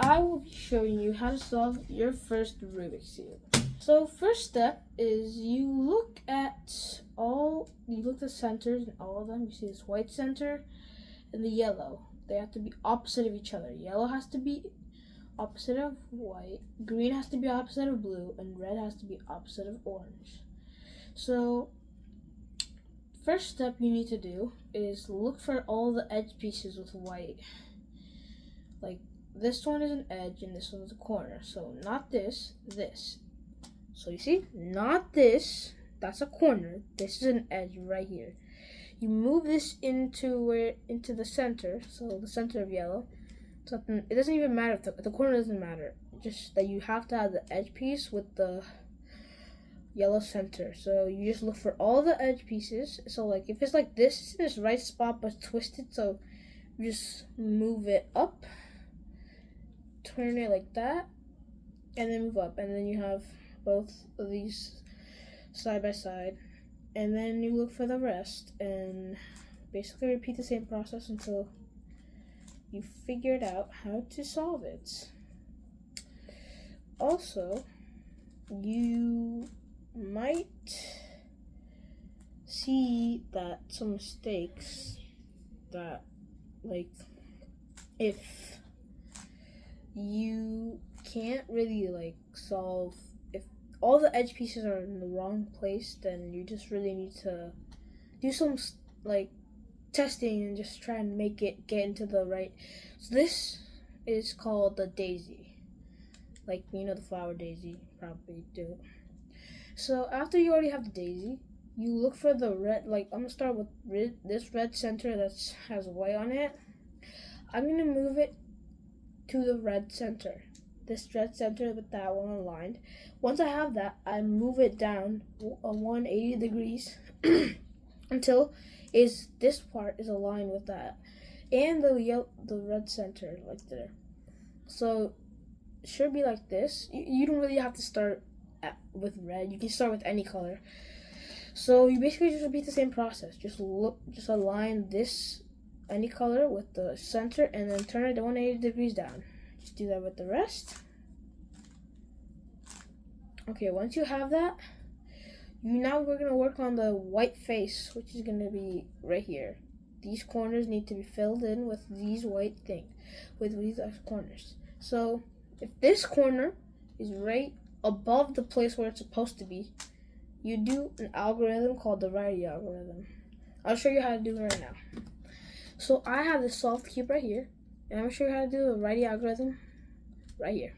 I will be showing you how to solve your first Rubik's Cube. So first step is you look at the centers in all of them. You see this white center and the yellow. They have to be opposite of each other. Yellow has to be opposite of white, green has to be opposite of blue, and red has to be opposite of orange. So first step you need to do is look for all the edge pieces with white. Like this one is an edge and this one is a corner. So not this, this. So you see, not this, that's a corner. This is an edge right here. You move this into the center, so the center of yellow. So it doesn't even matter if the corner doesn't matter. Just that you have to have the edge piece with the yellow center. So you just look for all the edge pieces. So like if it's like this, it's in this right spot but twisted. So you just move it up, turn it like that, and then move up, and then you have both of these side by side, and then you look for the rest and basically repeat the same process until you figured out how to solve it. Also, you might see that some mistakes that, like, if you can't really like solve, if all the edge pieces are in the wrong place, then you just really need to do some like testing and just try and make it get into the right. So this is called the daisy, like the flower daisy, probably do. So after you already have the daisy, you look for the red. Like I'm gonna start with this red center that has white on it. I'm gonna move it to the red center, this red center with that one aligned. Once I have that, I move it down 180 degrees until this part is aligned with that and the red center, like there. So it should be like this. You don't really have to start with red. You can start with any color. So you basically just repeat the same process. Just align this any color with the center and then turn it 180 degrees down. Just do that with the rest. Okay, once you have that, we're gonna work on the white face, which is gonna be right here. These corners need to be filled in with these white things, with these corners. So if this corner is right above the place where it's supposed to be, you do an algorithm called the righty algorithm. I'll show you how to do it right now. So I have this soft cube right here, and I'm gonna show you how to do the righty algorithm right here.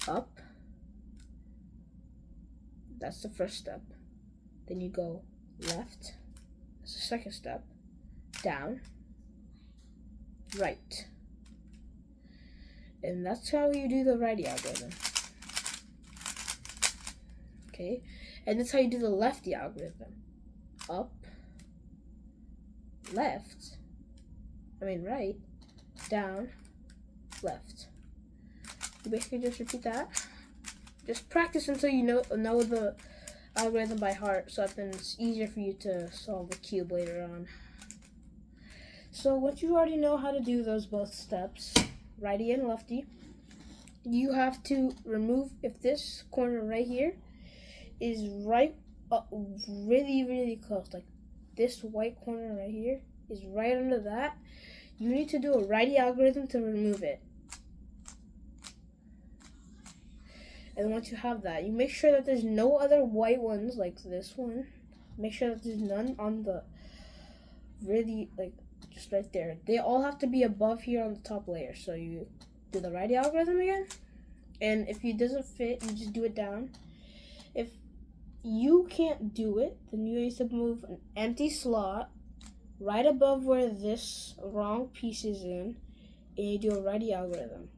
Up, that's the first step. Then you go left, that's the second step. Down, right. And that's how you do the righty algorithm. Okay, and that's how you do the lefty algorithm. Up, right, down, left. You basically just repeat that. Just practice until you know the algorithm by heart, so then it's easier for you to solve the cube later on. So once you already know how to do those both steps, righty and lefty, you have to remove, if this corner right here is right really, really close, like this white corner right here is right under that, you need to do a righty algorithm to remove it. And once you have that, you make sure that there's no other white ones like this one. Make sure that there's none on the really, like, just right there. They all have to be above here on the top layer. So you do the righty algorithm again. And if it doesn't fit, you just do it down. If you can't do it, then you need to move an empty slot right above where this wrong piece is in, and you do a righty algorithm.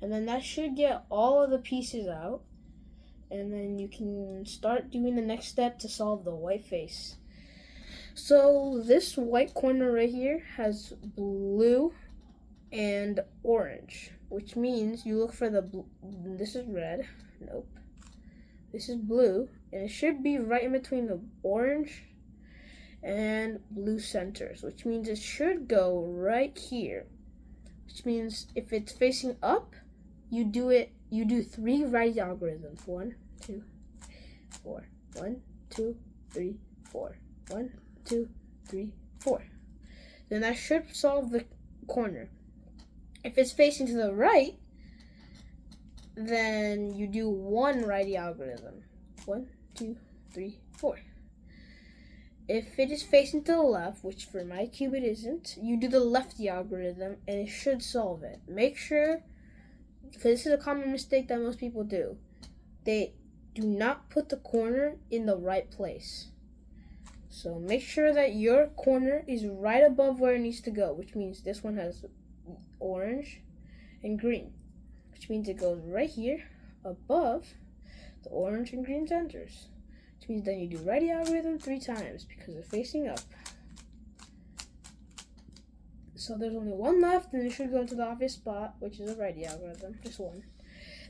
And then that should get all of the pieces out, and then you can start doing the next step to solve the white face. So this white corner right here has blue and orange, which means you look for the blue. This is red. Nope. This is blue, and it should be right in between the orange and blue centers, which means it should go right here. which means if it's facing up, you do 3 right algorithms. 1, 2, 4. 1, 2, 3, 4. 1, 2, 3, 4. Then that should solve the corner. If it's facing to the right, then you do 1 righty algorithm. 1, 2, 3, 4. If it is facing to the left, which for my cube it isn't, you do the lefty algorithm and it should solve it. Make sure, because this is a common mistake that most people do, they do not put the corner in the right place. So make sure that your corner is right above where it needs to go, which means this one has orange and green, which means it goes right here above the orange and green centers, which means then you do righty algorithm 3 times because they're facing up. So there's only 1 left, and it should go to the obvious spot, which is a righty algorithm, just 1.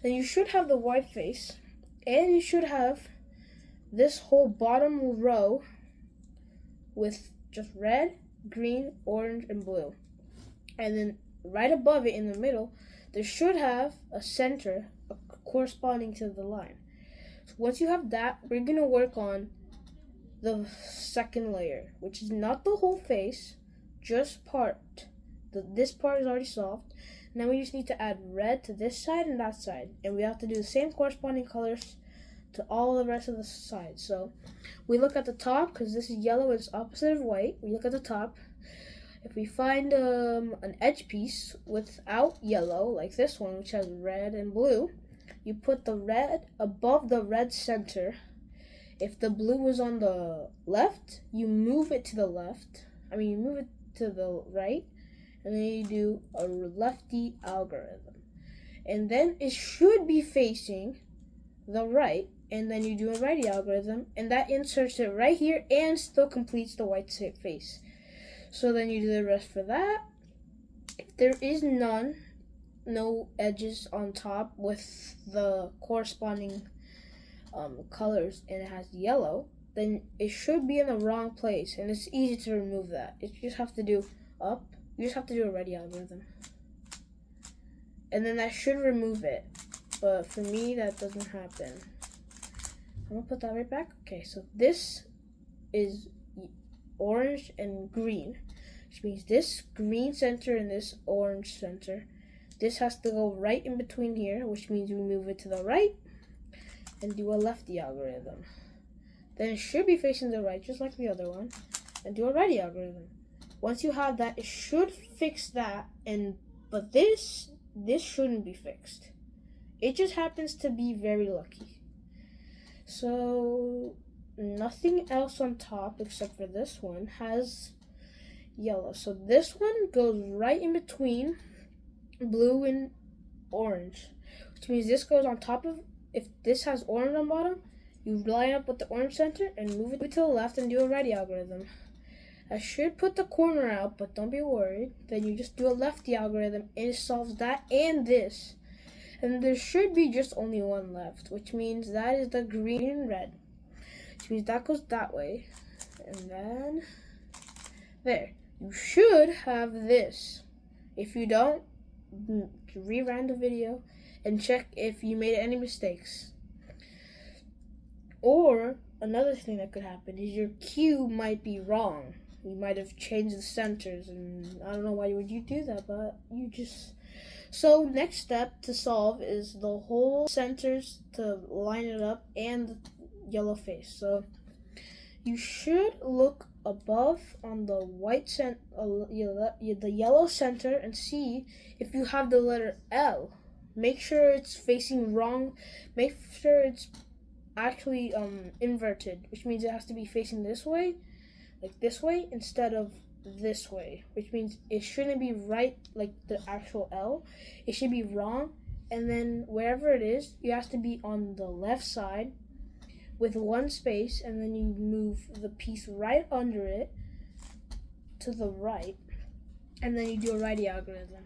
Then you should have the white face, and you should have this whole bottom row with just red, green, orange, and blue. And then right above it in the middle, there should have a center corresponding to the line. So once you have that, we're going to work on the second layer, which is not the whole face, just part. This part is already solved. Now we just need to add red to this side and that side. And we have to do the same corresponding colors to all the rest of the sides. So we look at the top, because this is yellow, it's opposite of white. We look at the top. If we find an edge piece without yellow, like this one, which has red and blue, you put the red above the red center. If the blue is on the left, you move it to the left. You move it to the right, and then you do a lefty algorithm. And then it should be facing the right, and then you do a righty algorithm, and that inserts it right here and still completes the white face. So then you do the rest for that. If there is no edges on top with the corresponding colors, and it has yellow, then it should be in the wrong place, and it's easy to remove that. You just have to do up. You just have to do a righty algorithm, and then that should remove it. But for me, that doesn't happen. I'm gonna put that right back. Okay, so this is orange and green, which means this green center and this orange center. This has to go right in between here, which means we move it to the right and do a lefty algorithm. Then it should be facing the right, just like the other one, and do a righty algorithm. Once you have that, it should fix that, but this shouldn't be fixed. It just happens to be very lucky. So nothing else on top except for this one has yellow. So this one goes right in between blue and orange, which means this goes on top of, if this has orange on bottom, you line up with the orange center and move it to the left and do a righty algorithm. I should put the corner out, but don't be worried. Then you just do a lefty algorithm and it solves that and this. And there should be just only 1 left, which means that is the green and red. Which means that goes that way. And then there. You should have this. If you don't, rewind the video and check if you made any mistakes. Or another thing that could happen is your cube might be wrong. You might have changed the centers, and I don't know why would you do that, but you just... So next step to solve is the whole centers to line it up and the yellow face. So you should look above on the white the yellow center and see if you have the letter L. Make sure it's facing wrong. Make sure it's actually inverted, which means it has to be facing this way, like this way, instead of this way, which means it shouldn't be right like the actual L. It should be wrong, and then wherever it is, it has to be on the left side with 1 space, and then you move the piece right under it to the right, and then you do a righty algorithm.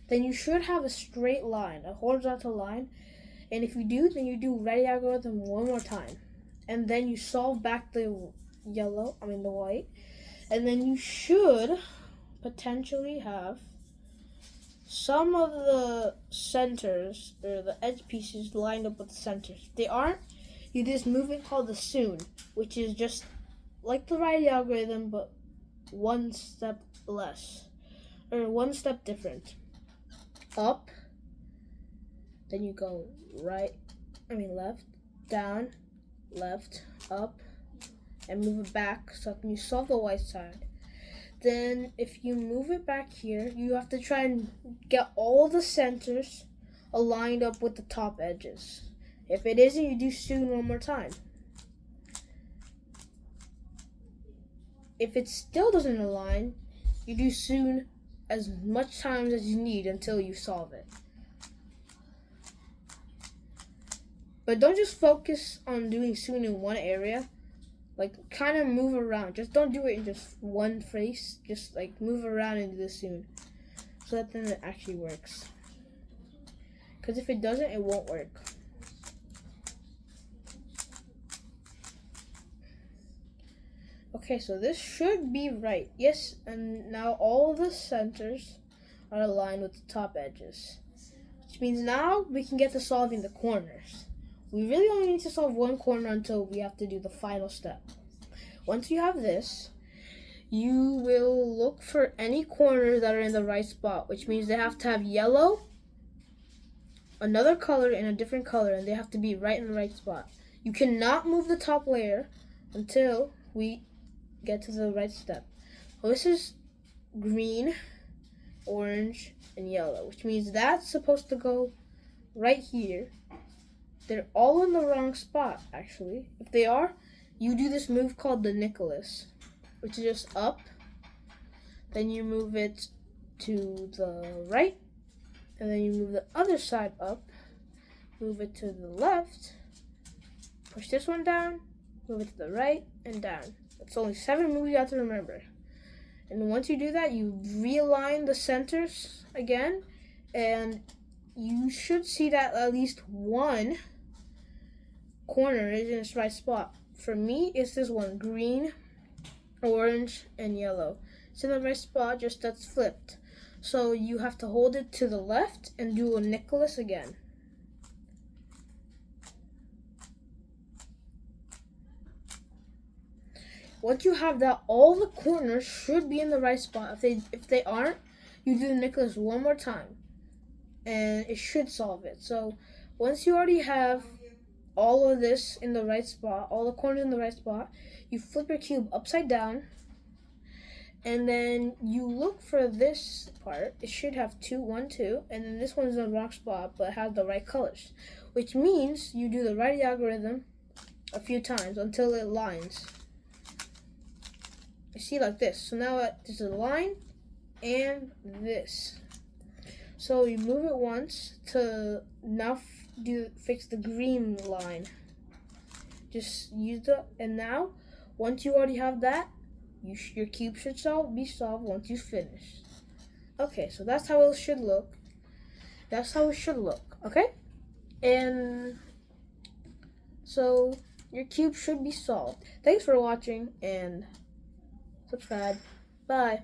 Then you should have a straight line, a horizontal line, and if you do, then you do righty algorithm 1 more time, and then you solve back the white, and then you should potentially have some of the centers or the edge pieces lined up with the centers. If they aren't, you do this movement called the soon, which is just like the right algorithm, but one step less, or one step different. Up, then you go left, down, left, up, and move it back so that you solve the white side. Then if you move it back here, you have to try and get all the centers aligned up with the top edges. If it isn't, you do soon one more time. If it still doesn't align, you do soon as much times as you need until you solve it. But don't just focus on doing soon in one area. Like, kind of move around. Just don't do it in just one face. Just, like, move around and do this soon. So that then it actually works. Because if it doesn't, it won't work. Okay, so this should be right. Yes, and now all the centers are aligned with the top edges. Which means now we can get to solving the corners. We really only need to solve one corner until we have to do the final step. Once you have this, you will look for any corners that are in the right spot, which means they have to have yellow, another color, and a different color, and they have to be right in the right spot. You cannot move the top layer until we get to the right step. Well, this is green, orange, and yellow, which means that's supposed to go right here. They're all in the wrong spot, actually. If they are, you do this move called the Nicholas, which is just up. Then you move it to the right, and then you move the other side up. Move it to the left. Push this one down. Move it to the right and down. It's only 7 moves you have to remember. And once you do that, you realign the centers again, and you should see that at least one corner is in its right spot. For me, it's this one: green, orange, and yellow. It's in the right spot, just that's flipped. So you have to hold it to the left and do a Nicholas again. Once you have that, all the corners should be in the right spot. If they aren't, you do the Nicholas one more time, and it should solve it. So once you already have all of this in the right spot, all the corners in the right spot, you flip your cube upside down, and then you look for this part. It should have 2, 1, 2, and then this one's in the wrong spot, but it has the right colors, which means you do the right algorithm a few times until it lines. You see, like this. So now there's a line and this. So you move it once to now fix the green line. Just use and now once you already have that, your cube should be solved once you finish. Okay, so that's how it should look. Okay, and so your cube should be solved. Thanks for watching, and subscribe. Bye.